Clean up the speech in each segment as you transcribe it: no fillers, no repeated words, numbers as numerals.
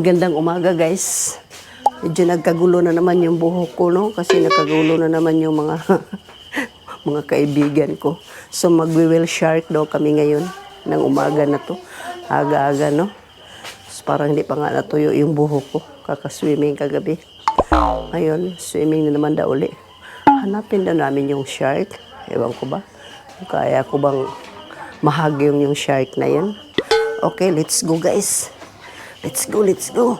Magandang umaga guys. Medyo nagkagulo na naman yung buhok ko, no? Kasi nagkagulo na naman yung mga mga kaibigan ko. So magwi-whale shark daw kami ngayon ng umaga na to. Aga-aga, no? So, parang hindi pa nga natuyo yung buhok ko. Kakaswimming kagabi. Ngayon, swimming na naman daw uli. Hanapin daw namin yung shark. Ewan ko ba? Kaya ko bang mahagi yung shark na yan? Okay, let's go guys. Let's go, let's go.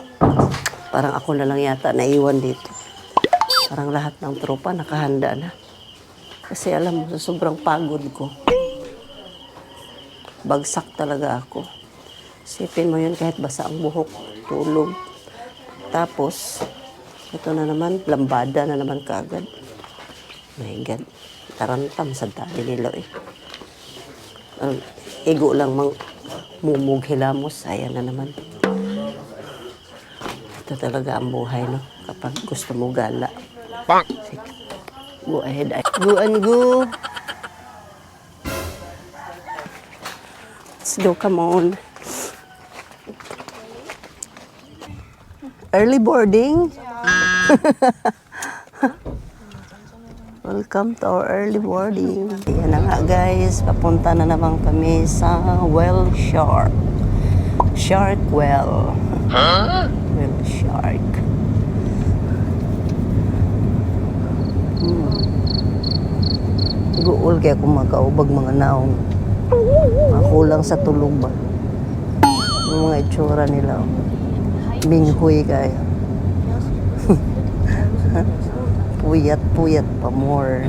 Parang ako na lang yata naiwan dito. Parang lahat ng tropa nakahanda na. Kasi alam mo, sa sobrang pagod ko, bagsak talaga ako. Sipin mo yun kahit basa ang buhok, tulog. Tapos, ito na naman, lambada na naman kaagad. My God, tarantam sa dali nila eh. Igo lang mumug hilamos, ayan na naman. Ito talaga ang buhay, no? Kapag gusto mo gala. Go ahead. Go and go. Let's go, come on. Early boarding. Welcome to our early boarding. Yan na nga guys, papunta na naman kami sa Well Shark. Shark Well. Huh? Well Shark. Guol kaya kung makaubag mga naong. Makulang sa tulog ba? Yung mga itsura nila. Minghoy kaya. Puyat-puyat pa more.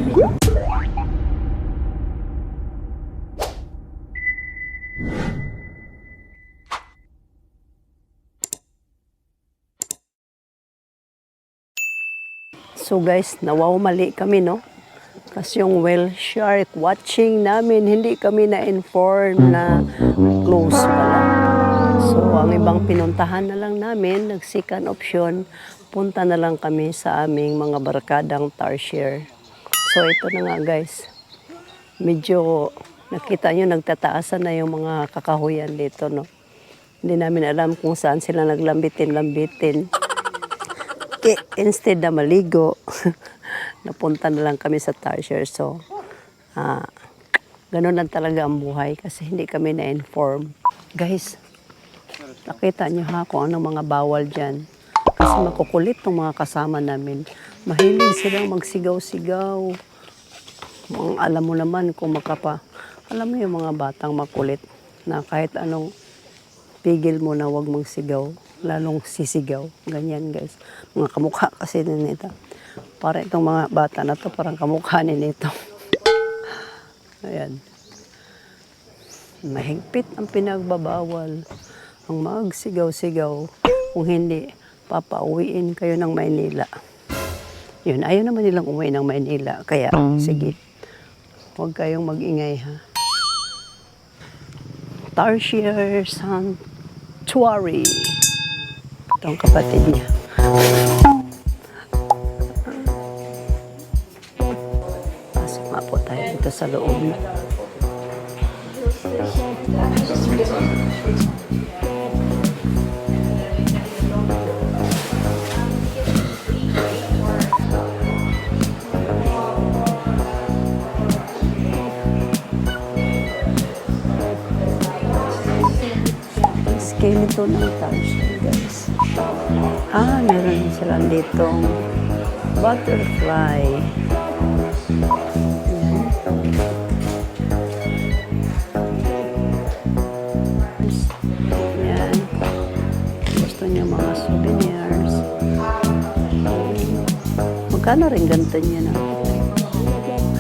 So guys, mali kami, no? Kasi yung whale shark watching namin, hindi kami na-inform na close pala. So ang ibang pinuntahan na lang namin, nag-second option, punta na lang kami sa aming mga barkadang tarsier. So ito na nga guys, medyo nakita nyo nagtataasan na yung mga kakahuyan dito, no? Hindi namin alam kung saan sila naglambitin-lambitin. Instead na maligo, napunta na lang kami sa tarsier. So, ganun lang talaga ang buhay kasi hindi kami na-inform. Guys, nakita nyo ha kung anong mga bawal dyan. Kasi makukulit tong mga kasama namin. Mahilig silang magsigaw-sigaw. Alam mo naman kung alam mo yung mga batang makulit na kahit anong pigil mo na wag mong sigaw, lalong sisigaw. Ganyan guys. Mga kamukha kasi nito. Para itong mga bata na to, parang kamukha nito. Ayan. Mahigpit ang pinagbabawal. Ang magsigaw-sigaw. Kung hindi, papauwiin kayo ng Maynila. Yun, ayaw naman nilang umuwi ng Maynila. Kaya, sige. Huwag kayong mag-ingay ha. Tarsier Sanctuary. Ito ang kapatid niya. Pasok nga po tayo dito sa loob. Skeleton ng tarsier guys. Meron silang ditong butterfly. Yan. Gusto niyo mga souvenirs. Magkano rin ganito niya na?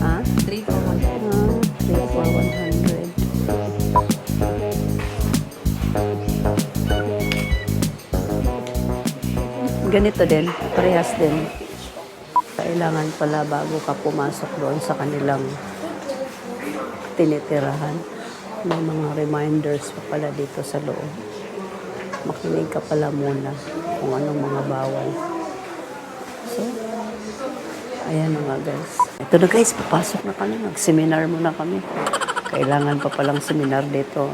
Ha? 3 for 100. 3 for 100. Ganito din, parehas din. Kailangan pala bago ka pumasok doon sa kanilang tinitirahan. May mga reminders pa pala dito sa loob. Makinig ka pala muna kung anong mga bawal. So, ayan na nga guys. Ito na guys, papasok na kami. Mag-seminar muna kami. Kailangan pa palang seminar dito.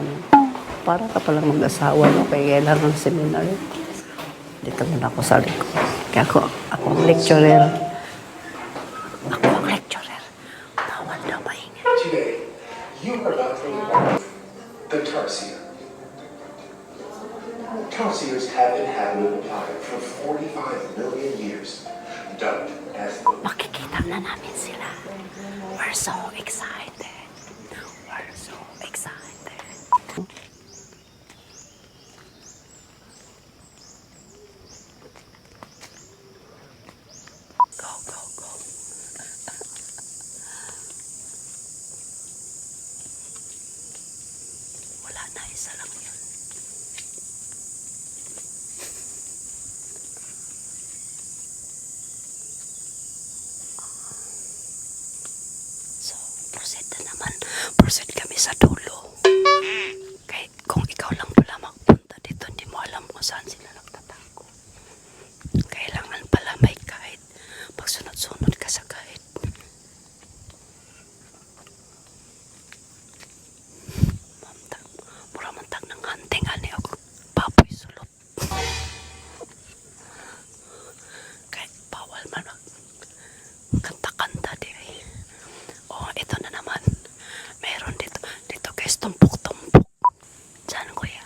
Para ka palang mag-asawa, no? Kaya kailangan seminar. Dito muna ako sa likod. Kaya ako ang lecturer. Ako ang lecturer. Bawal daw maingay. Today, you are about to meet the tarsier. Tarsiers have inhabited the planet for 45 million years, dubbed as the... Makikita na namin sila. We're so excited. We're so excited. Go, go, go. Wala na, isa lang yun. So, proceed na naman. Proceed kami sa dulo. Kahit kung ikaw lang pala magpunta dito, hindi mo alam kung saan sila nagtatago. Kailangan pala may guide. Pag sunod-sunod ka sa guide. Mura-mantag ng hunting, ani ako. Baboy sulot. Kahit bawal man kanta-kanta di ay. Oh, ito na naman. Meron dito. Dito guys, tumpok-tumpok. Saan kuya?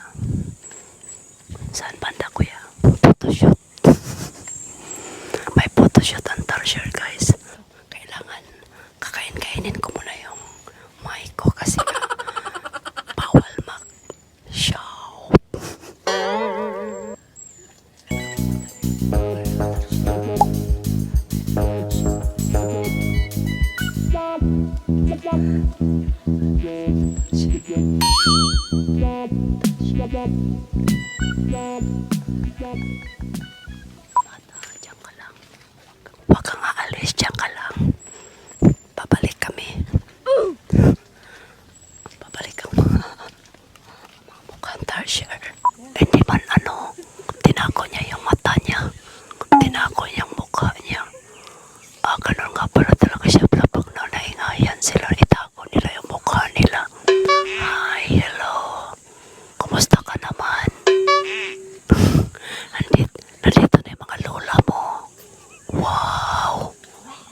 Saan banda kuya? Photoshoot. May photoshoot ang Tarsier guys. Kailangan kakain-kainin ko muna yung mic ko kasi bawal mag-show. Mata, diyan ka lang. Huwag kang aalis, diyan ka lang. Babalik kami. Babalik ang mga mukhang Tarsier. Hindi man tinago niya yung mata niya. Tinago niya yung mukha niya. Ganun nga pala talaga siya. Pag naingayan sila, itago nila yung mukha nila. Hi, hello. Kumusta ka naman? Nandito na yung mga lola mo. Wow!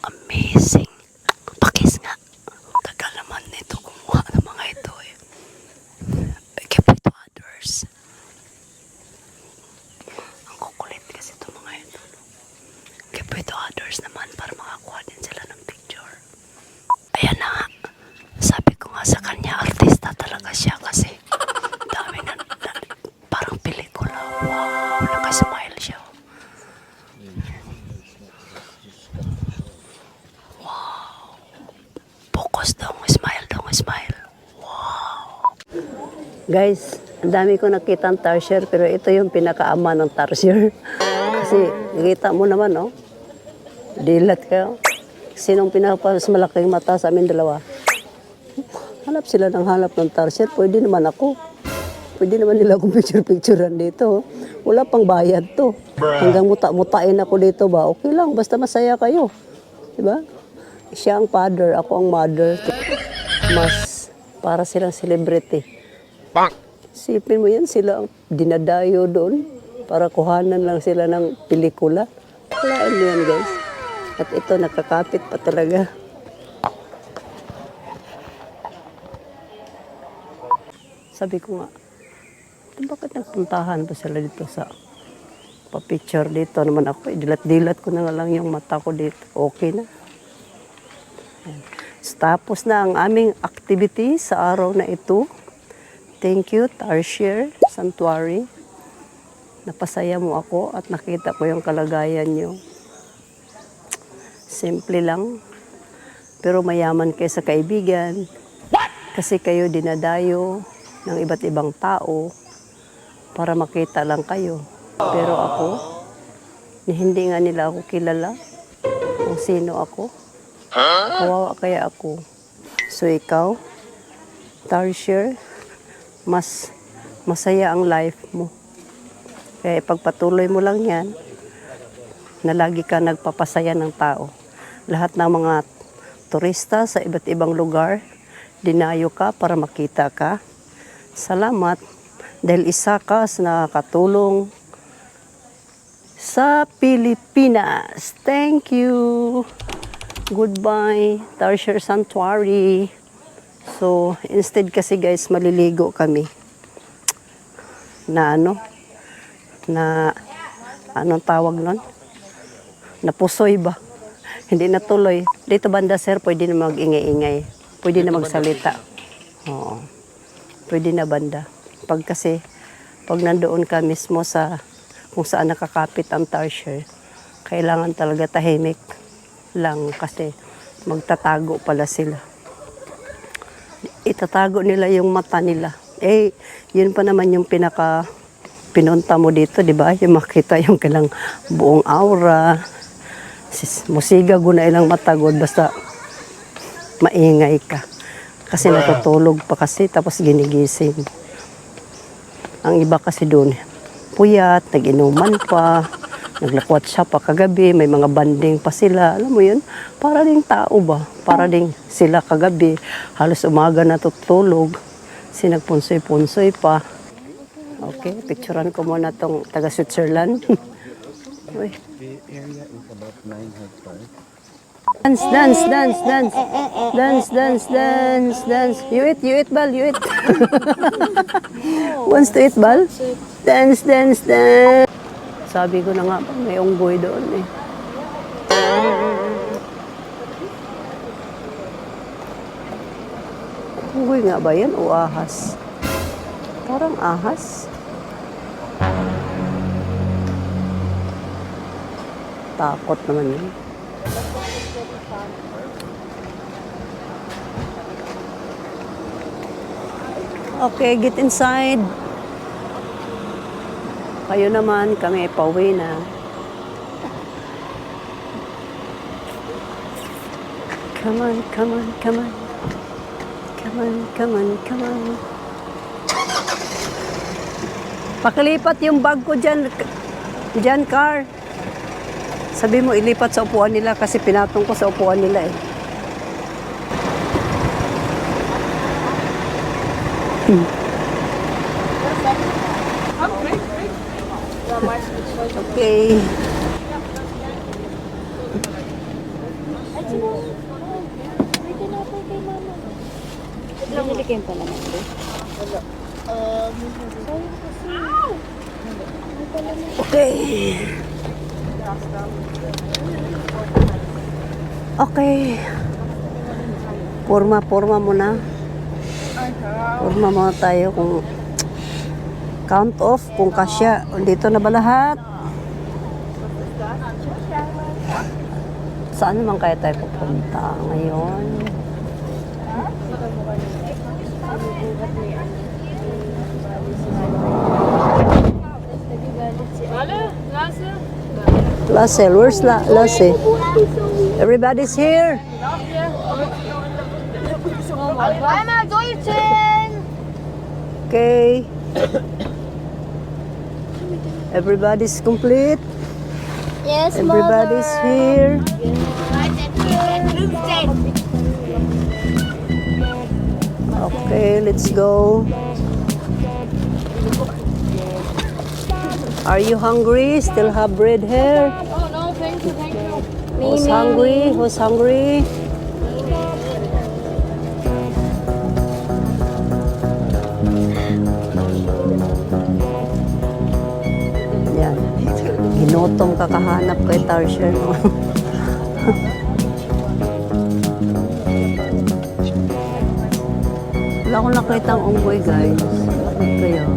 Amazing. Pakis nga. Tagal naman nito kumuha ng mga ito eh. Give it to others. Ang kukulit kasi ito mga ito. Give it to others naman para makakuha din sila ng picture. Ayan na nga. Sabi ko nga sa kanya, artista talaga siya kasi dami na parang pelikula. Wow! Nakasmile siya. Wow! Focus daw. Smile daw. Smile. Wow! Guys, ang dami ko nakita ng Tarsier pero ito yung pinakaama ng Tarsier. Kasi nakita mo naman, oh. Dilat ka. Sinong pinapas malaking mata sa amin dalawa? Hanap sila ng hanap ng Tarsier. Pwede naman ako. Pwede naman nila akong picture-picturean dito. Wala pang bayad to. Hanggang muta-mutain ako dito ba? Okay lang, basta masaya kayo. Diba? Siya ang father, ako ang mother. Mas para silang celebrity. Sipin mo yan, sila ang dinadayo doon para kuhanan lang sila ng pelikula. Walaan mo yan guys. At ito, nakakapit pa talaga. Sabi ko nga, bakit nagpuntahan pa sila dito sa pa-picture dito naman ako. Dilat-dilat ko na nga lang yung mata ko dito. Okay na. Tapos na ang aming activity sa araw na ito. Thank you, Tarsier Sanctuary. Napasaya mo ako at nakita ko yung kalagayan nyo. Simple lang. Pero mayaman kayo sa kaibigan. Kasi kayo dinadayo ng iba't ibang tao para makita lang kayo. Pero ako, hindi nga nila ako kilala kung sino ako. Kawawa kaya ako. So ikaw, Tarsier, mas masaya ang life mo. Kaya ipagpatuloy mo lang yan na lagi ka nagpapasaya ng tao. Lahat ng mga turista sa iba't ibang lugar, dinayo ka para makita ka. Salamat dahil isa ka sa nakakatulong sa Pilipinas. Thank you. Goodbye, Tarsier Sanctuary. So, instead kasi guys, maliligo kami. Na anong tawag nun? Napusoy ba? Hindi natuloy. Dito banda sir, pwede na mag-ingay-ingay. Pwede na magsalita. Oo. Pwede na banda. Pag nandoon ka mismo sa kung saan nakakapit ang Tarsier, kailangan talaga tahimik lang kasi magtatago pala sila. Itatago nila yung mata nila. Yun pa naman yung pinunta mo dito, di ba? Yung makita yung kailang buong aura. Musiga guna ilang matagod basta maingay ka. Kasi natutulog pa kasi tapos ginigising. Ang iba kasi doon, puyat, nag-inuman pa, naglakwat siya pa kagabi, may mga banding pa sila. Alam mo yun? Para ding tao ba? Para ding sila kagabi. Halos umaga natutulog. Sinagpunsoy-punsoy pa. Okay, picturean ko muna tong taga Switzerland. Uy. The area is about 9 hectares. Dance, dance, dance, dance. Dance, dance, dance, dance. You eat, Bal, you eat. Wants to eat, Bal? Dance, dance, dance. Sabi ko na nga, may unggoy doon eh. Unggoy nga ba yan o ahas? Parang ahas. Takot naman yun. Okay, get inside. Kayo naman, kami pauwi na. Come on, come on, come on. Come on, come on, come on. Pakilipat yung bag ko dyan. Dyan, car. Sabi mo, ilipat sa upuan nila kasi pinatong ko sa upuan nila eh. Okay. Binili kayo pa naman. Okay. Okay. Porma muna. Porma muna tayo kung count off kung kasya. Dito na ba lahat? Saan naman kaya tayo pupunta ngayon? Lassel, where's Lasse? Everybody's here. Einmal Deutschen! Okay. Everybody's complete. Yes, Everybody's here. Okay, let's go. Are you hungry? Still have bread here? Oh no, thank you, thank you. Who's hungry? Who's hungry? Yan. Ginutom kakahanap kay Tarsier. No? Wala akong nakita ang unggoy, guys. Bakit kaya?